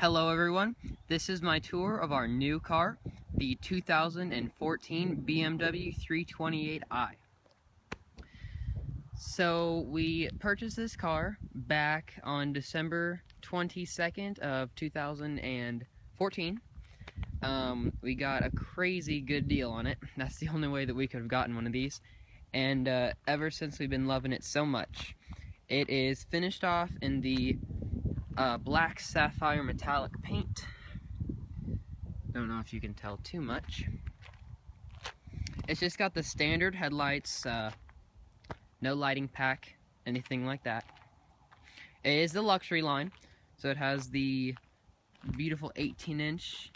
Hello everyone, this is my tour of our new car, the 2014 BMW 328i. So we purchased this car back on December 22nd of 2014. We got a crazy good deal on it. That's the only way that we could have gotten one of these. And ever since we've been loving it so much. It is finished off in the black sapphire metallic paint. Don't know if you can tell too much. It's just got the standard headlights, no lighting pack, anything like that. It is the luxury line, so it has the beautiful 18-inch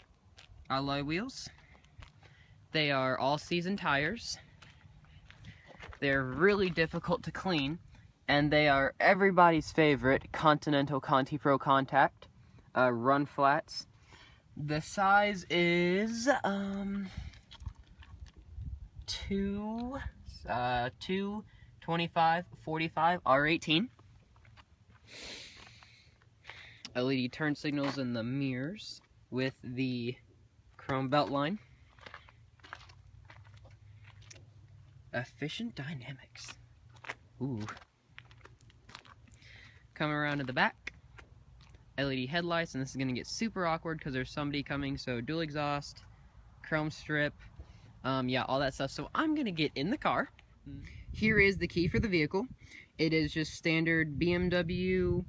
alloy wheels. They are all-season tires. They're really difficult to clean, and they are everybody's favorite Continental Conti Pro Contact run flats. The size is 225/45 R18. LED turn signals in the mirrors with the chrome belt line. Efficient dynamics. Ooh. Coming around to the back, LED headlights, and this is going to get super awkward because there's somebody coming, so dual exhaust, chrome strip, yeah, all that stuff. So I'm going to get in the car. Here is the key for the vehicle. It is just standard BMW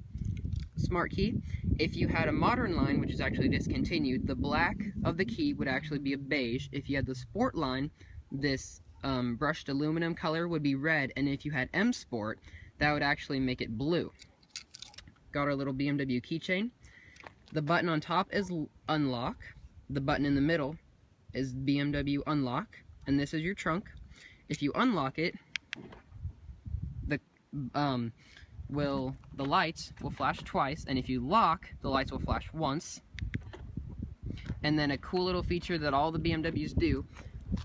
smart key. If you had a modern line, which is actually discontinued, the black of the key would actually be a beige. If you had the sport line, this brushed aluminum color would be red, and if you had M Sport, that would actually make it blue. Got our little BMW keychain. The button on top is unlock. The button in the middle is BMW unlock, and this is your trunk. If you unlock it, the lights will flash twice, and if you lock, the lights will flash once. And then a cool little feature that all the BMWs do,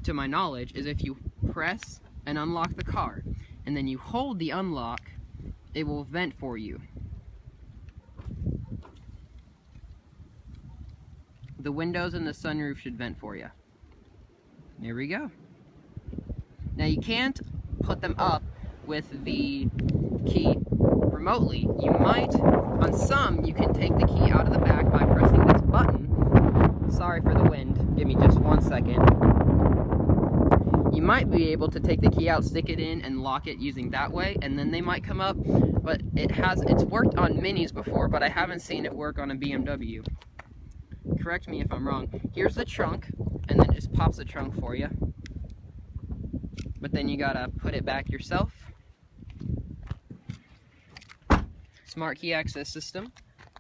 to my knowledge, is if you press and unlock the car, and then you hold the unlock, it will vent for you. The windows and the sunroof should vent for you. There we go. Now you can't put them up with the key remotely. You might, on some, you can take the key out of the back by pressing this button. Sorry for the wind, give me just 1 second. You might be able to take the key out, stick it in, and lock it using that way, and then they might come up, but it's worked on Minis before, but I haven't seen it work on a BMW. Correct me if I'm wrong. Here's the trunk, and then it just pops the trunk for you. But then you gotta put it back yourself. Smart key access system.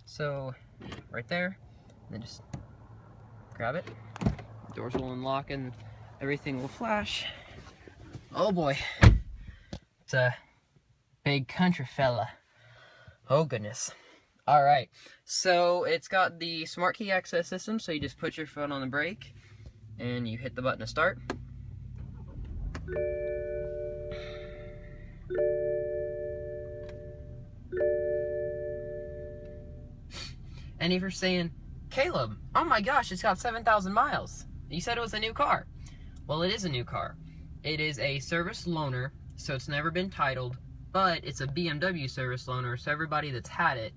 So, right there, and then just grab it. Doors will unlock and everything will flash. Oh boy. It's a big country fella. Oh goodness. Alright, so it's got the smart key access system, so you just put your foot on the brake and you hit the button to start. And if you're saying, Caleb, oh my gosh, it's got 7,000 miles. You said it was a new car. Well, it is a new car. It is a service loaner, so it's never been titled, but it's a BMW service loaner, so everybody that's had it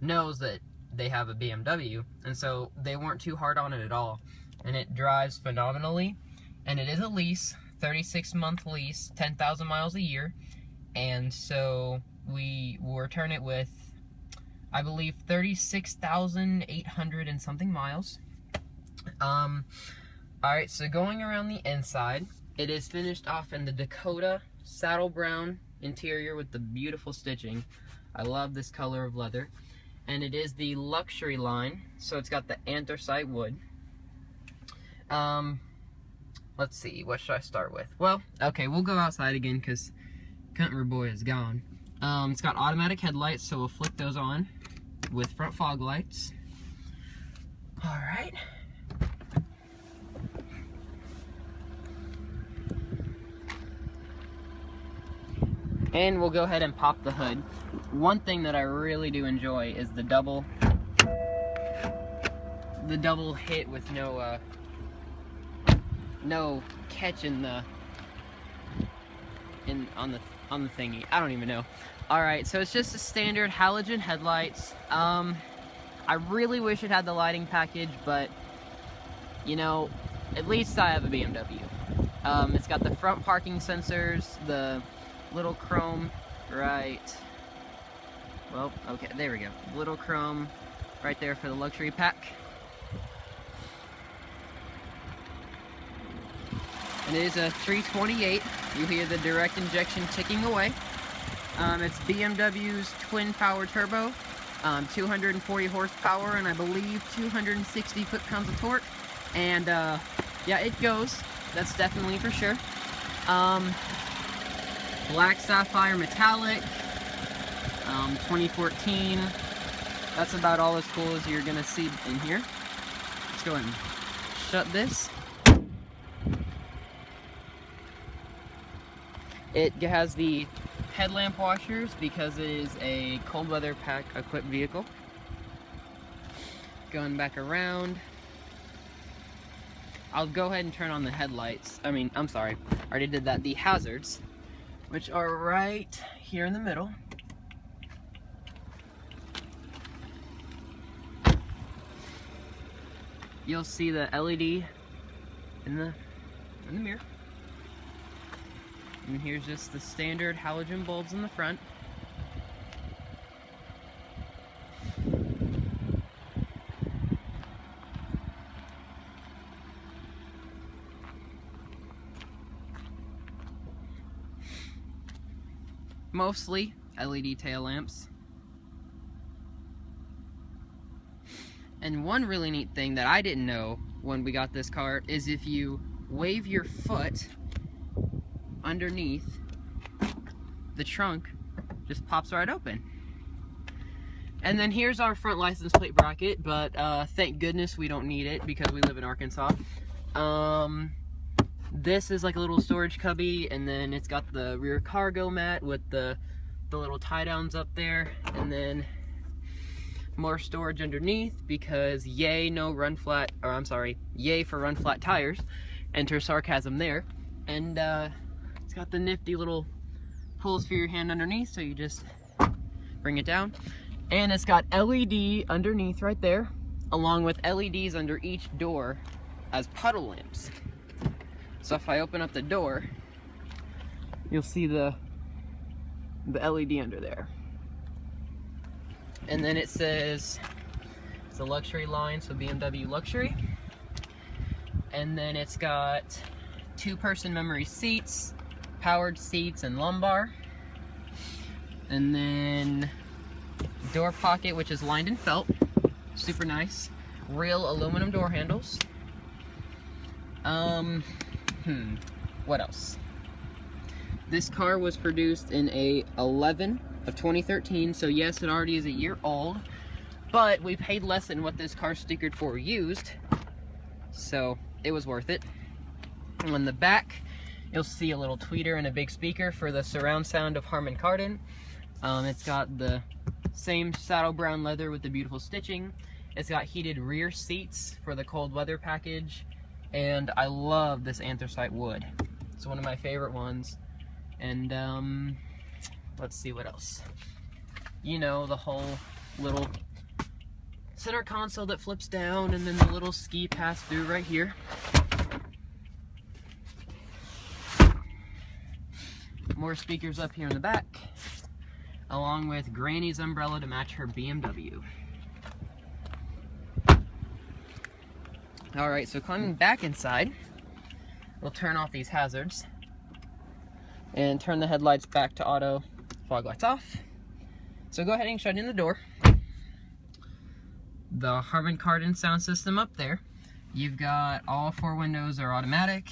knows that they have a BMW, and so they weren't too hard on it at all. And it drives phenomenally, and it is a lease, 36-month lease, 10,000 miles a year, and so we will return it with, I believe, 36,800 and something miles. Alright, so going around the inside, it is finished off in the Dakota saddle brown interior with the beautiful stitching. I love this color of leather. And it is the luxury line, so it's got the anthracite wood. Let's see, what should I start with? Well, okay, we'll go outside again because Country Boy is gone. It's got automatic headlights, so we'll flick those on with front fog lights. Alright. And we'll go ahead and pop the hood. One thing that I really do enjoy is the double the double hit with no catch on the thingy. I don't even know. Alright, so it's just a standard halogen headlights. I really wish it had the lighting package, but you know, at least I have a BMW. It's got the front parking sensors, the little chrome right, well, okay, there we go. Little chrome right there for the luxury pack. And it is a 328. You hear the direct injection ticking away. It's BMW's twin power turbo, 240 horsepower, and I believe 260 foot-pounds of torque. And yeah, it goes. That's definitely for sure. Black sapphire metallic, 2014. That's about all as cool as you're gonna see in here. Let's go ahead and shut this. It has the headlamp washers because it is a cold weather pack equipped vehicle. Going back around. I'll go ahead and turn on the headlights. I'm sorry, I already did that. The hazards, which are right here in the middle. You'll see the LED in the mirror. And here's just the standard halogen bulbs in the front. Mostly LED tail lamps. And one really neat thing that I didn't know when we got this car is if you wave your foot underneath, the trunk just pops right open. And then here's our front license plate bracket, but thank goodness we don't need it because we live in Arkansas. This is like a little storage cubby, and then it's got the rear cargo mat with the little tie downs up there, and then more storage underneath because yay for run flat tires. Enter sarcasm there. And it's got the nifty little pulls for your hand underneath, so you just bring it down. And it's got LED underneath right there, along with LEDs under each door as puddle lamps. So if I open up the door, you'll see the LED under there. And then it says it's a luxury line, so BMW luxury. And then it's got 2-person memory seats, powered seats, and lumbar. And then door pocket, which is lined in felt, super nice. Real aluminum door handles. What else? This car was produced in a 11 of 2013, so yes, it already is a year old, but we paid less than what this car stickered for used, so it was worth it. On the back, you'll see a little tweeter and a big speaker for the surround sound of Harman Kardon. It's got the same saddle brown leather with the beautiful stitching. It's got heated rear seats for the cold weather package, and I love this anthracite wood. It's one of my favorite ones. And let's see what else. You know, the whole little center console that flips down, and then the little ski pass through right here. More speakers up here in the back, along with Granny's umbrella to match her BMW. Alright, so coming back inside, we'll turn off these hazards and turn the headlights back to auto, fog lights off. So go ahead and shut in the door. The Harman Kardon sound system up there. You've got all 4 windows are automatic.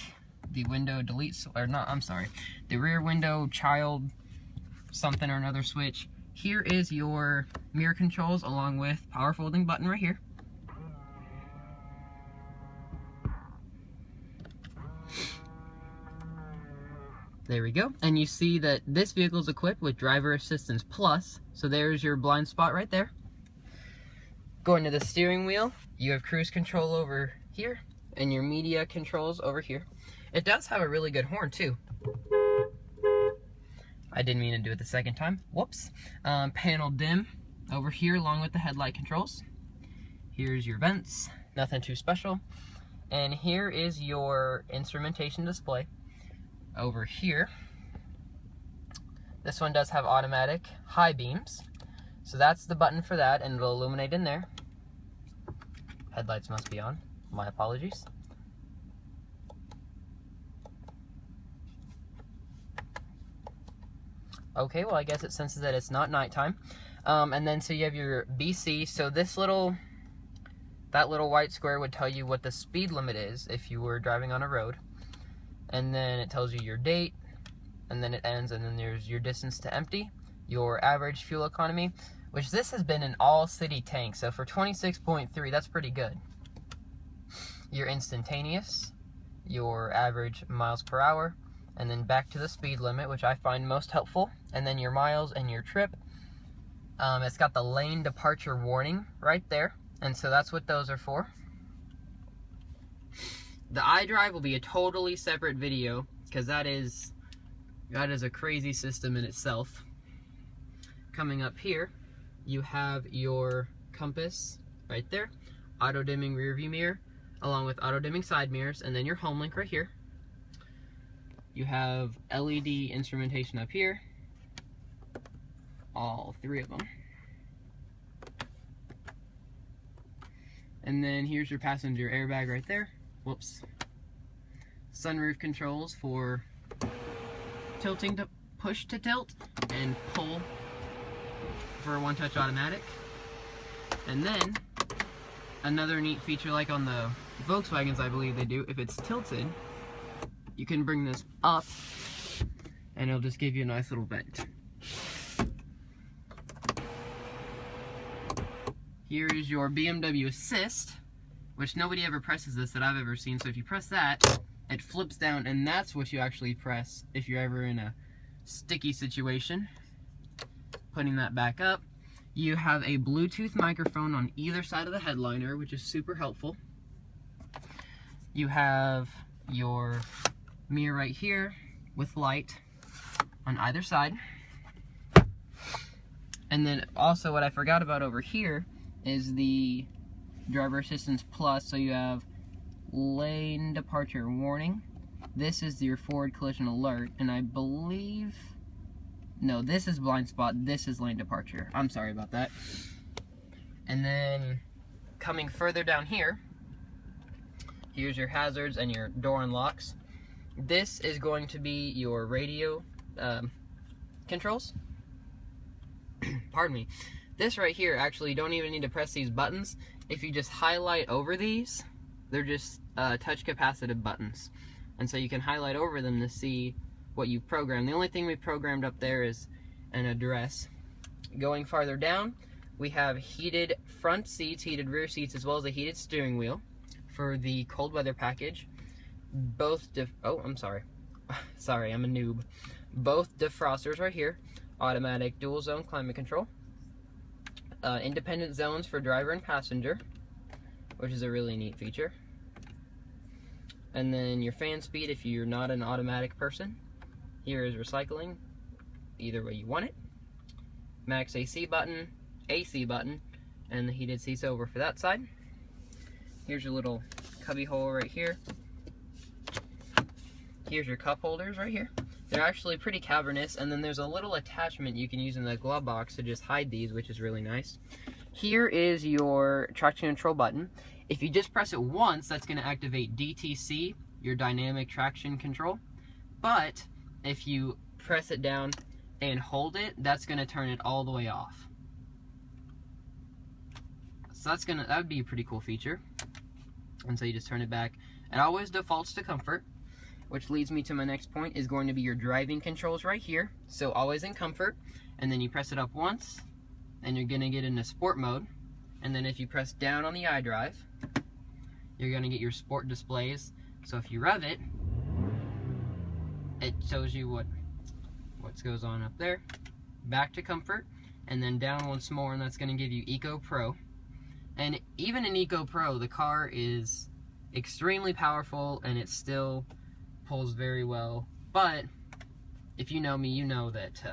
The window deletes, or not, I'm sorry, the rear window child something or another switch. Here is your mirror controls along with power folding button right here. There we go. And you see that this vehicle is equipped with Driver Assistance Plus. So there's your blind spot right there. Going to the steering wheel, you have cruise control over here, and your media controls over here. It does have a really good horn too. I didn't mean to do it the second time. Whoops. Panel dim over here along with the headlight controls. Here's your vents. Nothing too special. And here is your instrumentation display. Over here, this one does have automatic high beams. So that's the button for that, and it'll illuminate in there. Headlights must be on. My apologies. Okay, well I guess it senses that it's not nighttime. And then so you have your BC. So this that little white square would tell you what the speed limit is if you were driving on a road. And then it tells you your date, and then it ends, and then there's your distance to empty, your average fuel economy, which this has been an all-city tank, so for 26.3, that's pretty good. Your instantaneous, your average miles per hour, and then back to the speed limit, which I find most helpful, and then your miles and your trip. It's got the lane departure warning right there, and so that's what those are for. The iDrive will be a totally separate video, because that is a crazy system in itself. Coming up here, you have your compass right there, auto dimming rear view mirror, along with auto dimming side mirrors, and then your home link right here. You have LED instrumentation up here, all three of them. And then here's your passenger airbag right there. Whoops. Sunroof controls for tilting to push to tilt, and pull for one-touch automatic. And then another neat feature, like on the Volkswagens, I believe they do, if it's tilted, you can bring this up and it'll just give you a nice little vent. Here is your BMW Assist, which nobody ever presses this that I've ever seen. So if you press that, it flips down, and that's what you actually press if you're ever in a sticky situation. Putting that back up, you have a Bluetooth microphone on either side of the headliner, which is super helpful. You have your mirror right here with light on either side. And then also what I forgot about over here is the driver assistance plus. So you have lane departure warning. This is your forward collision alert, and I believe, no, this is blind spot, this is lane departure. I'm sorry about that. And then coming further down here, here's your hazards and your door unlocks. This is going to be your radio controls. Pardon me. This right here, actually, you don't even need to press these buttons. If you just highlight over these, they're just touch capacitive buttons. And so you can highlight over them to see what you've programmed. The only thing we programmed up there is an address. Going farther down, we have heated front seats, heated rear seats, as well as a heated steering wheel for the cold weather package. Both I'm sorry. Sorry, I'm a noob. Both defrosters right here. Automatic dual zone climate control. Independent zones for driver and passenger, which is a really neat feature. And then your fan speed if you're not an automatic person. Here is recycling, either way you want it. Max AC button, and the heated seats over for that side. Here's your little cubby hole right here. Here's your cup holders right here. They're actually pretty cavernous, and then there's a little attachment you can use in the glove box to just hide these, which is really nice. Here is your traction control button. If you just press it once, that's going to activate DTC, your dynamic traction control. But if you press it down and hold it, that's going to turn it all the way off. So that would be a pretty cool feature. And so you just turn it back. It always defaults to comfort, which leads me to my next point, is going to be your driving controls right here. So always in comfort, and then you press it up once, and you're going to get into sport mode. And then if you press down on the iDrive, you're going to get your sport displays. So if you rev it, it shows you what goes on up there. Back to comfort, and then down once more, and that's going to give you Eco Pro. And even in Eco Pro, the car is extremely powerful and it still pulls very well. But if you know me, you know that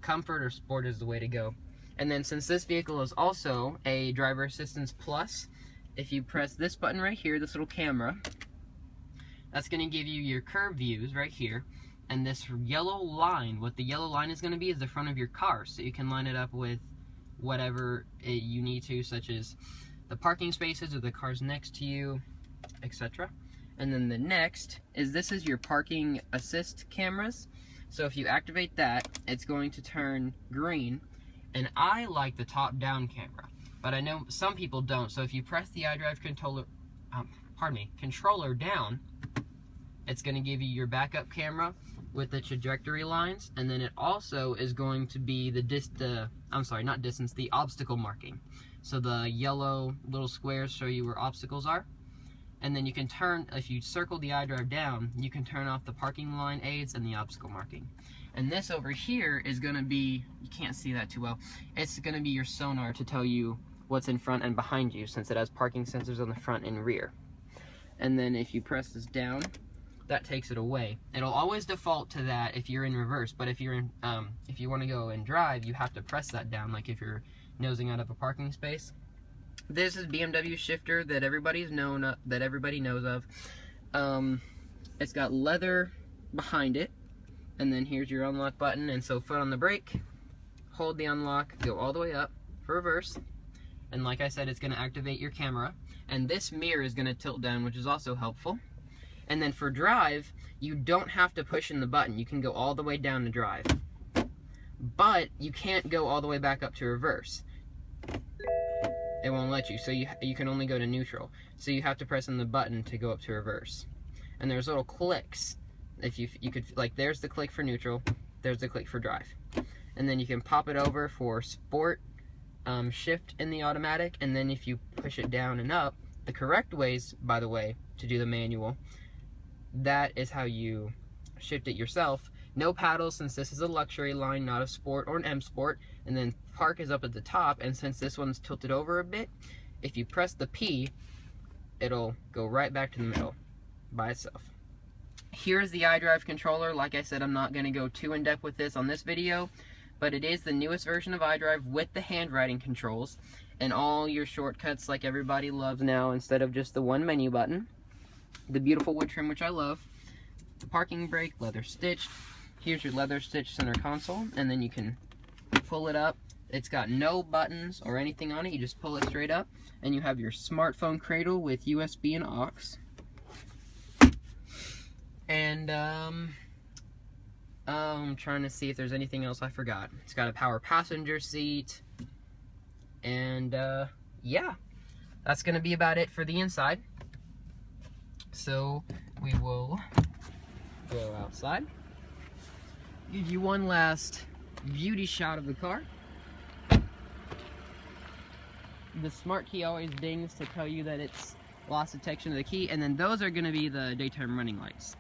comfort or sport is the way to go. And then since this vehicle is also a driver assistance plus, if you press this button right here, this little camera, that's going to give you your curb views right here. And this yellow line, what the yellow line is going to be is the front of your car, so you can line it up with whatever you need to, such as the parking spaces or the cars next to you, etc. And then the next is, this is your parking assist cameras. So if you activate that, it's going to turn green. And I like the top-down camera, but I know some people don't. So if you press the iDrive controller down, it's going to give you your backup camera with the trajectory lines, and then it also is going to be the obstacle marking. So the yellow little squares show you where obstacles are. And then you can turn, if you circle the iDrive down, you can turn off the parking line aids and the obstacle marking. And this over here is going to be, you can't see that too well, it's going to be your sonar to tell you what's in front and behind you, since it has parking sensors on the front and rear. And then if you press this down, that takes it away. It'll always default to that if you're in reverse, but if you're in, if you want to go and drive, you have to press that down, like if you're nosing out of a parking space. This is BMW shifter that everybody knows of. It's got leather behind it, and then here's your unlock button. And so foot on the brake, hold the unlock, go all the way up for reverse, and like I said, it's going to activate your camera. And this mirror is going to tilt down, which is also helpful. And then for drive, you don't have to push in the button. You can go all the way down to drive, but you can't go all the way back up to reverse. It won't let you, so you can only go to neutral. So you have to press in the button to go up to reverse. And there's little clicks. If you could, like, there's the click for neutral, there's the click for drive. And then you can pop it over for sport, shift in the automatic, and then if you push it down and up, the correct ways, by the way, to do the manual, that is how you shift it yourself. No paddles, since this is a luxury line, not a sport or an M Sport. And then park is up at the top, and since this one's tilted over a bit, if you press the P, it'll go right back to the middle by itself. Here's the iDrive controller. Like I said, I'm not going to go too in-depth with this on this video, but it is the newest version of iDrive with the handwriting controls and all your shortcuts like everybody loves now, instead of just the one menu button. The beautiful wood trim, which I love. The parking brake, leather stitched. Here's your leather stitched center console, and then you can pull it up. It's got no buttons or anything on it. You just pull it straight up, and you have your smartphone cradle with USB and aux. And I'm trying to see if there's anything else I forgot. It's got a power passenger seat, and yeah, that's gonna be about it for the inside. So we will go outside, give you one last beauty shot of the car. The smart key always dings to tell you that it's lost detection of the key, and then those are going to be the daytime running lights.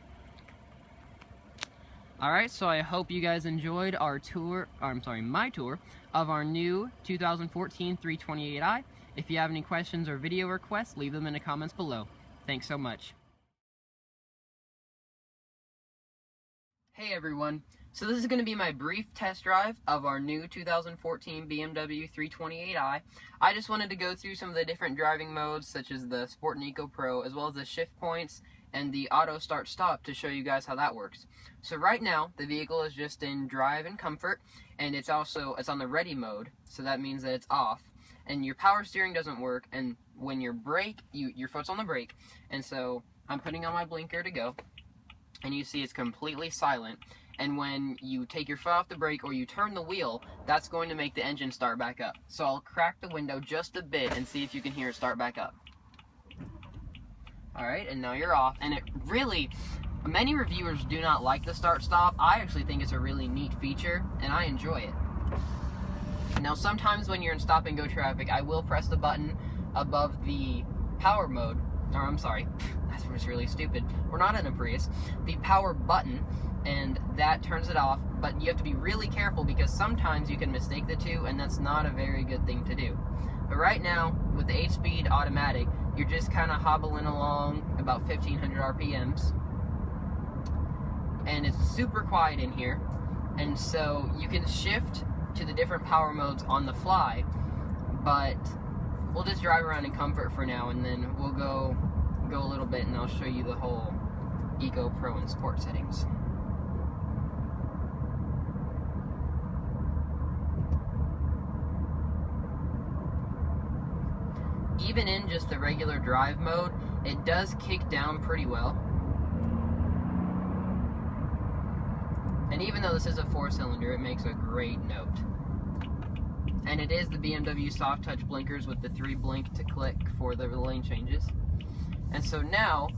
Alright, so I hope you guys enjoyed our tour, my tour of our new 2014 328i. If you have any questions or video requests, leave them in the comments below. Thanks so much. Hey everyone, so this is going to be my brief test drive of our new 2014 BMW 328i. I just wanted to go through some of the different driving modes, such as the Sport and Eco Pro, as well as the shift points and the auto start stop, to show you guys how that works. So right now, the vehicle is just in drive and comfort, and it's on the ready mode, so that means that it's off. And your power steering doesn't work, and when you brake, your foot's on the brake, and so I'm putting on my blinker to go. And you see it's completely silent, and when you take your foot off the brake or you turn the wheel, that's going to make the engine start back up. So I'll crack the window just a bit and see if you can hear it start back up. Alright, and now you're off, and it really, many reviewers do not like the start stop. I actually think it's a really neat feature, and I enjoy it. Now sometimes when you're in stop and go traffic, I will press the button above the power mode, or I'm sorry, that was really stupid. We're not in a Prius. The power button, and that turns it off, but you have to be really careful because sometimes you can mistake the two, and that's not a very good thing to do. But right now, with the 8-speed automatic, you're just kind of hobbling along about 1500 RPMs. And it's super quiet in here. And so you can shift to the different power modes on the fly, but we'll just drive around in comfort for now, and then we'll go a little bit and I'll show you the whole Eco, Pro, and Sport settings. Even in just the regular drive mode, it does kick down pretty well. And even though this is a 4-cylinder, it makes a great note. And it is the BMW soft touch blinkers with the 3 blink to click for the lane changes. And so now,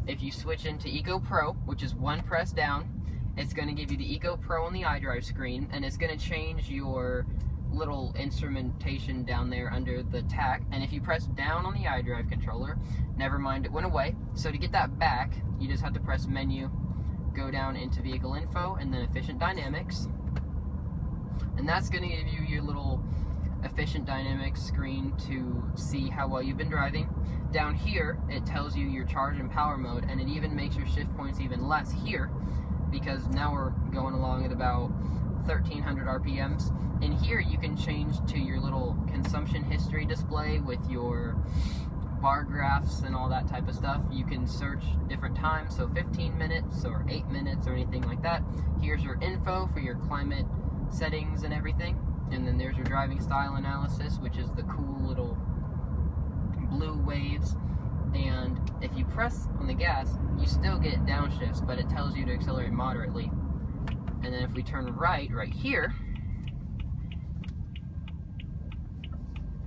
if you switch into Eco Pro, which is 1 press down, it's going to give you the Eco Pro on the iDrive screen, and it's going to change your little instrumentation down there under the tack. And if you press down on the iDrive controller, never mind, it went away. So to get that back, you just have to press menu, go down into vehicle info, and then efficient dynamics. And that's going to give you your little efficient dynamics screen to see how well you've been driving. Down here, it tells you your charge and power mode, and it even makes your shift points even less here, because now we're going along at about 1300 RPMs. In here, you can change to your little consumption history display with your bar graphs and all that type of stuff. You can search different times, so 15 minutes or 8 minutes or anything like that. Here's your info for your climate settings and everything. And then there's your driving style analysis, which is the cool little blue waves. And if you press on the gas, you still get downshifts, but it tells you to accelerate moderately. And then if we turn right here,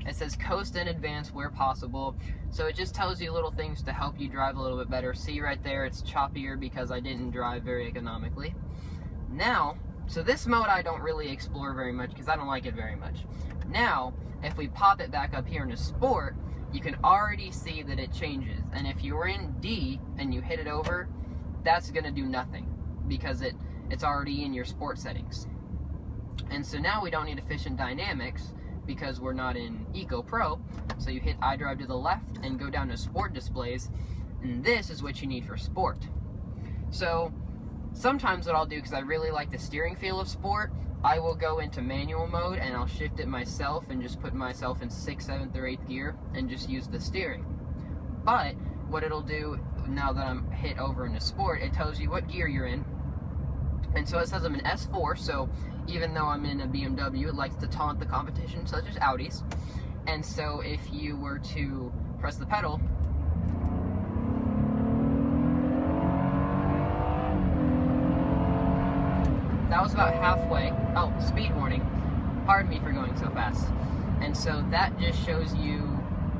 it says coast and advance where possible. So it just tells you little things to help you drive a little bit better. See right there, it's choppier because I didn't drive very economically. Now, so this mode I don't really explore very much because I don't like it very much. Now, if we pop it back up here into Sport, you can already see that it changes. And if you're in D and you hit it over, that's going to do nothing because it's already in your Sport settings. And so now we don't need efficient dynamics because we're not in Eco Pro. So you hit iDrive to the left and go down to Sport displays, and this is what you need for Sport. So sometimes what I'll do, because I really like the steering feel of Sport, I will go into manual mode and I'll shift it myself and just put myself in 6th, 7th, or 8th gear and just use the steering. But what it'll do now that I'm hit over into Sport, it tells you what gear you're in. And so it says I'm in S4, so even though I'm in a BMW, it likes to taunt the competition, such as Audis. And so if you were to press the pedal, that was about halfway. Oh, speed warning. Pardon me for going so fast. And so that just shows you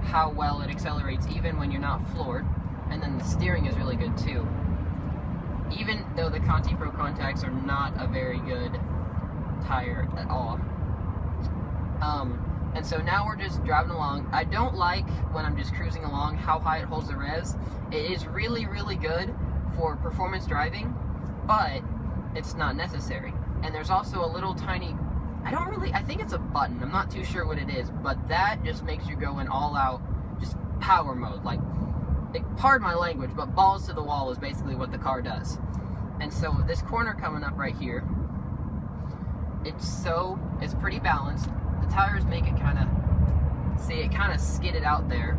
how well it accelerates even when you're not floored. And then the steering is really good too. Even though the Conti Pro contacts are not a very good tire at all. And so now we're just driving along. I don't like when I'm just cruising along how high it holds the revs. It is really, really good for performance driving, but it's not necessary. And there's also a little tiny, I think it's a button, I'm not too sure what it is, but that just makes you go in all out, just power mode. Like, pardon my language, but balls to the wall is basically what the car does. And so this corner coming up right here, it's pretty balanced. The tires make it kind of skidded out there.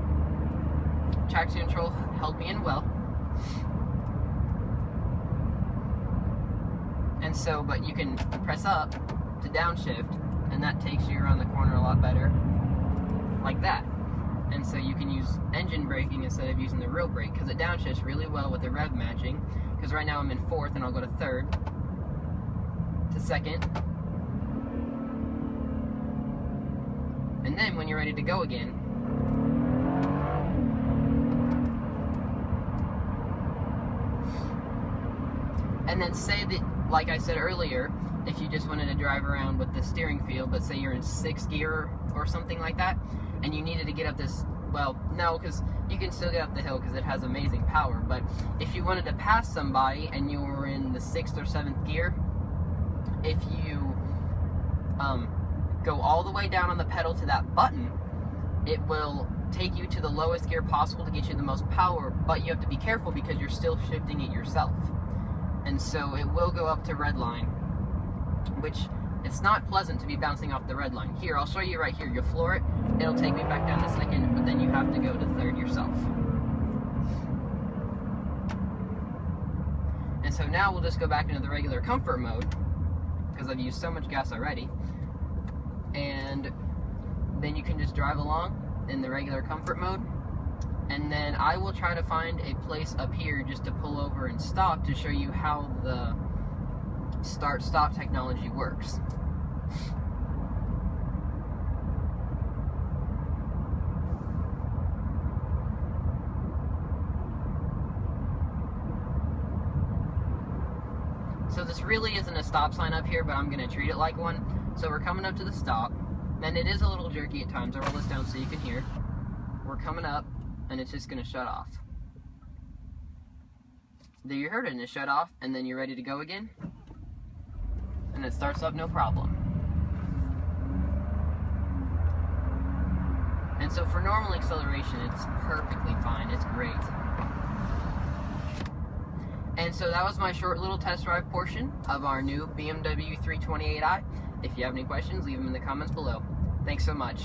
Traction control held me in well. And so, but you can press up to downshift, and that takes you around the corner a lot better, like that. And so you can use engine braking instead of using the real brake, because it downshifts really well with the rev matching. Because right now I'm in 4th, and I'll go to 3rd, to 2nd. And then when you're ready to go again, and then say that, like I said earlier, if you just wanted to drive around with the steering feel, but say you're in 6th gear or something like that, and you needed to get up this, well, no, because you can still get up the hill because it has amazing power, but if you wanted to pass somebody and you were in the 6th or 7th gear, if you go all the way down on the pedal to that button, it will take you to the lowest gear possible to get you the most power, but you have to be careful because you're still shifting it yourself. And so it will go up to red line, which it's not pleasant to be bouncing off the red line. Here, I'll show you right here. You'll floor it, it'll take me back down to second, but then you have to go to third yourself. And so now we'll just go back into the regular comfort mode, because I've used so much gas already. And then you can just drive along in the regular comfort mode. And then I will try to find a place up here just to pull over and stop to show you how the start-stop technology works. So this really isn't a stop sign up here, but I'm going to treat it like one. So we're coming up to the stop, and it is a little jerky at times. I'll roll this down so you can hear. We're coming up, and it's just going to shut off. There, you heard it, and it shut off, and then you're ready to go again. And it starts up no problem. And so for normal acceleration, it's perfectly fine. It's great. And so that was my short little test drive portion of our new BMW 328i. If you have any questions, leave them in the comments below. Thanks so much.